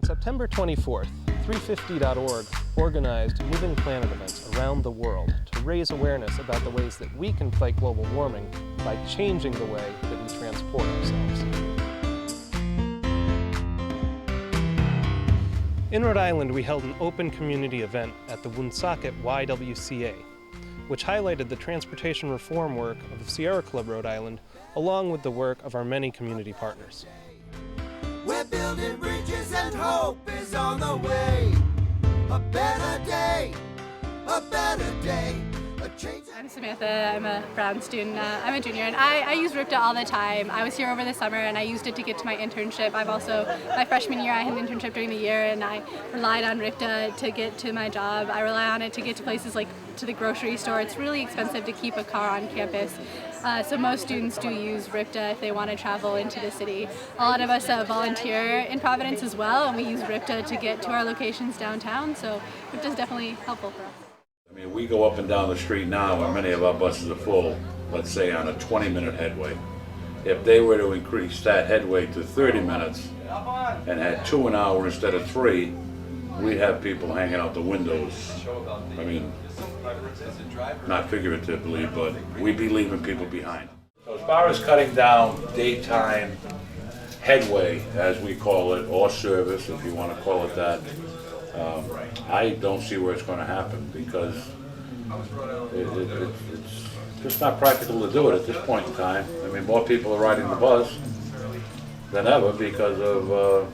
On September 24th, 350.org organized Moving Planet events around the world to raise awareness about the ways that we can fight global warming by changing the way that we transport ourselves. In Rhode Island, we held an open community event at the Woonsocket YWCA, which highlighted the transportation reform work of the Sierra Club Rhode Island, along with the work of our many community partners. We're building bridges and hope is on the way. A better day, a better day. I'm Samantha, I'm a Brown student, I'm a junior, and I use RIPTA all the time. I was here over the summer and I used it to get to my internship. My freshman year I had an internship during the year and I relied on RIPTA to get to my job. I rely on it to get to places like to the grocery store. It's really expensive to keep a car on campus. So most students do use RIPTA if they want to travel into the city. A lot of us volunteer in Providence as well, and we use RIPTA to get to our locations downtown, so RIPTA is definitely helpful for us. I mean, we go up and down the street now and many of our buses are full, let's say on a 20-minute headway. If they were to increase that headway to 30 minutes and had 2 an hour instead of 3, we'd have people hanging out the windows. I mean, not figuratively, but we'd be leaving people behind. So as far as cutting down daytime headway, as we call it, or service, if you want to call it that, I don't see where it's going to happen because it's just not practical to do it at this point in time. I mean, more people are riding the bus than ever because of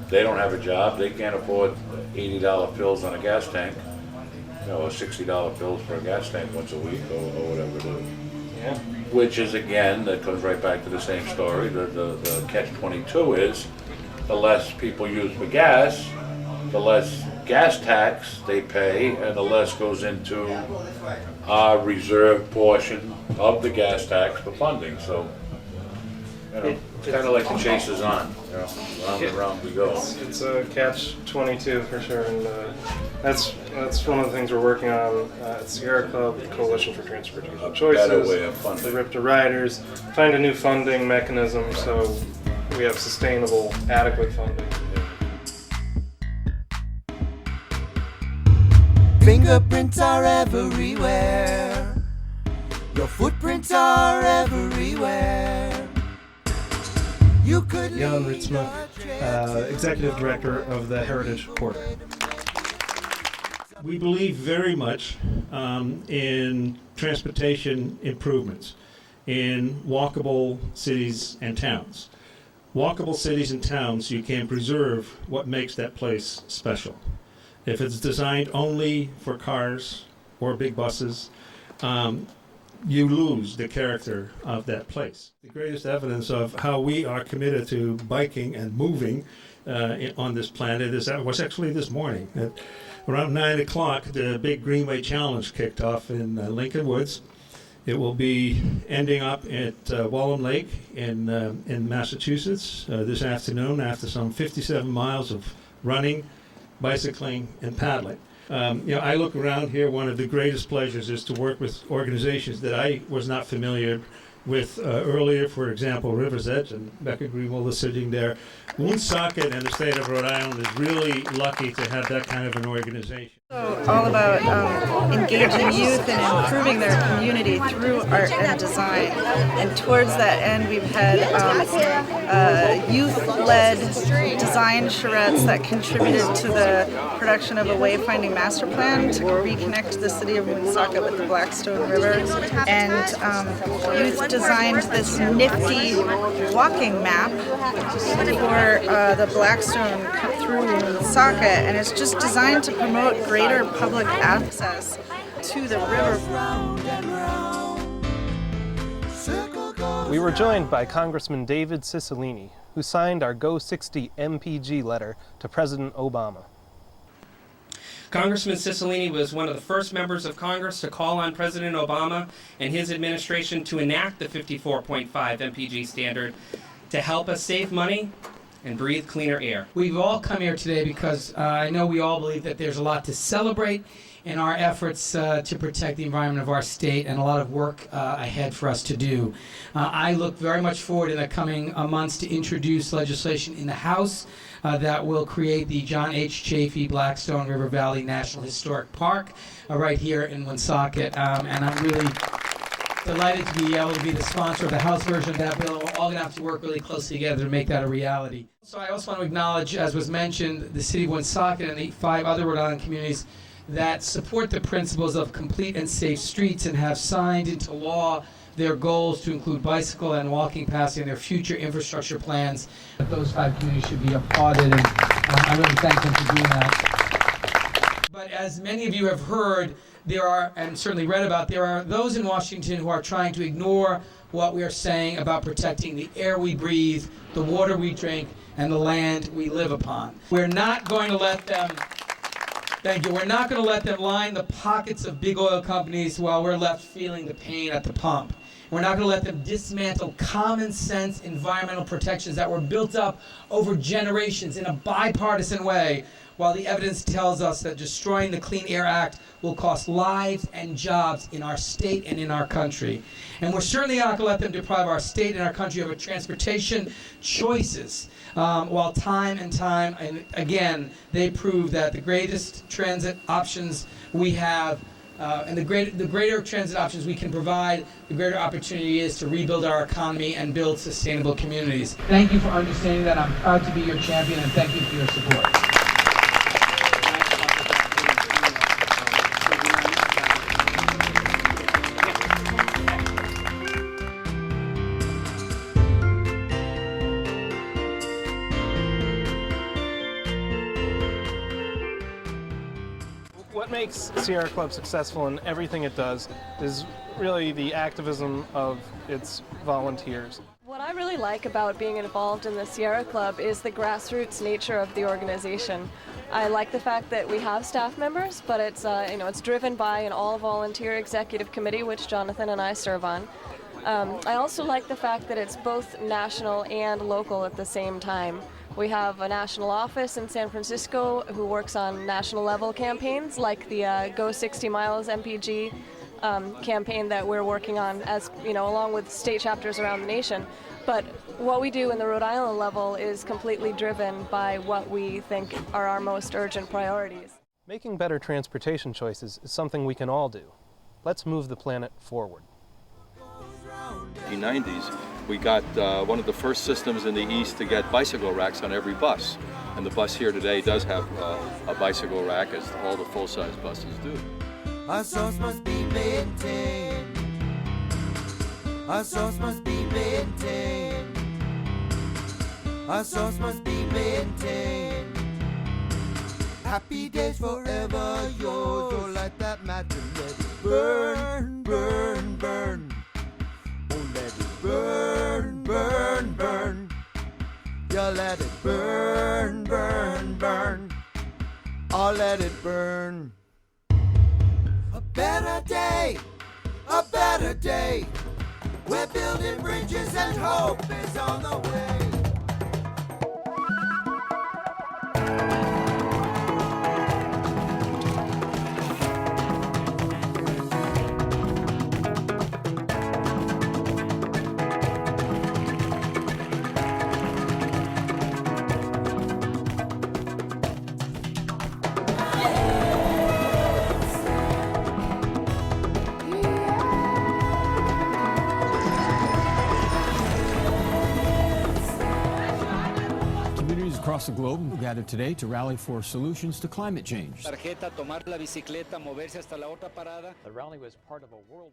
they don't have a job, they can't afford $80 fills on a gas tank, or $60 fills for a gas tank once a week or whatever it is. Yeah. Which is, again, that comes right back to the same story. The catch-22 is the less people use for gas, the less gas tax they pay, and the less goes into our reserve portion of the gas tax for funding. So, it's kind of like the chase is on. Round and round we go. It's a catch-22 for sure, and that's one of the things we're working on at Sierra Club, the Coalition for Transportation Choices, better way of funding. the RIPTA riders, find a new funding mechanism so we have sustainable, adequate funding. Fingerprints are everywhere. Your footprints are everywhere. You could Jan Ritzma, Executive Director of the Heritage Portal. We believe very much in transportation improvements in walkable cities and towns. Walkable cities and towns, you can preserve what makes that place special. If it's designed only for cars or big buses, you lose the character of that place. The greatest evidence of how we are committed to biking and moving on this planet was actually this morning. At around 9 o'clock, the big Greenway Challenge kicked off in Lincoln Woods. It will be ending up at Wallam Lake in Massachusetts this afternoon after some 57 miles of running, bicycling, and paddling. I look around here, one of the greatest pleasures is to work with organizations that I was not familiar with earlier, for example, River's Edge, and Becca Greenwald is sitting there. Woonsocket and the state of Rhode Island is really lucky to have that kind of an organization. So all about engaging youth and improving their community through art and design. And towards that end, we've had youth-led design charrettes that contributed to the production of a wayfinding master plan to reconnect the city of Woonsocket with the Blackstone River. And youth designed this nifty walking map for the Blackstone through Woonsocket, and it's just designed to promote greater public access to the river. We were joined by Congressman David Cicilline, who signed our Go 60 MPG letter to President Obama. Congressman Cicilline was one of the first members of Congress to call on President Obama and his administration to enact the 54.5 MPG standard to help us save money and breathe cleaner air. We've all come here today because I know we all believe that there's a lot to celebrate in our efforts to protect the environment of our state, and a lot of work ahead for us to do. I look very much forward in the coming months to introduce legislation in the House that will create the John H. Chafee Blackstone River Valley National Historic Park right here in Woonsocket, and I'm really delighted to be able to be the sponsor of the House version of that bill. We're all going to have to work really closely together to make that a reality. So I also want to acknowledge, as was mentioned, the city of Woonsocket and the 5 other Rhode Island communities that support the principles of complete and safe streets and have signed into law their goals to include bicycle and walking paths in their future infrastructure plans. Those 5 communities should be applauded, and I really thank them for doing that. But as many of you have heard, there are, and certainly read about, there are those in Washington who are trying to ignore what we are saying about protecting the air we breathe, the water we drink, and the land we live upon. We're not going to let them, thank you, we're not going to let them line the pockets of big oil companies while we're left feeling the pain at the pump. We're not going to let them dismantle common sense environmental protections that were built up over generations in a bipartisan way, while the evidence tells us that destroying the Clean Air Act will cost lives and jobs in our state and in our country. And we're certainly not going to let them deprive our state and our country of our transportation choices, while time and again, they prove that the greatest transit options we have and the greater transit options we can provide, the greater opportunity is to rebuild our economy and build sustainable communities. Thank you for understanding that. I'm proud to be your champion, and thank you for your support. What makes Sierra Club successful in everything it does is really the activism of its volunteers. What I really like about being involved in the Sierra Club is the grassroots nature of the organization. I like the fact that we have staff members, but it's it's driven by an all-volunteer executive committee, which Jonathan and I serve on. I also like the fact that it's both national and local at the same time. We have a national office in San Francisco who works on national level campaigns like the Go 60 Miles MPG campaign that we're working on, as along with state chapters around the nation. But what we do in the Rhode Island level is completely driven by what we think are our most urgent priorities. Making better transportation choices is something we can all do. Let's move the planet forward. In the 1990s, we got one of the first systems in the East to get bicycle racks on every bus. And the bus here today does have a bicycle rack, as all the full-size buses do. Our source must be maintained. Our source must be maintained. Our source must be maintained. Happy days forever yours. Oh, light that match and let it burn, burn, burn. Oh, let it burn, burn, burn. Yeah, let it burn, burn, burn. Oh, let it burn. A better day, a better day. We're building bridges and hope is on the way. Across the globe gathered today to rally for solutions to climate change. The rally was part of a world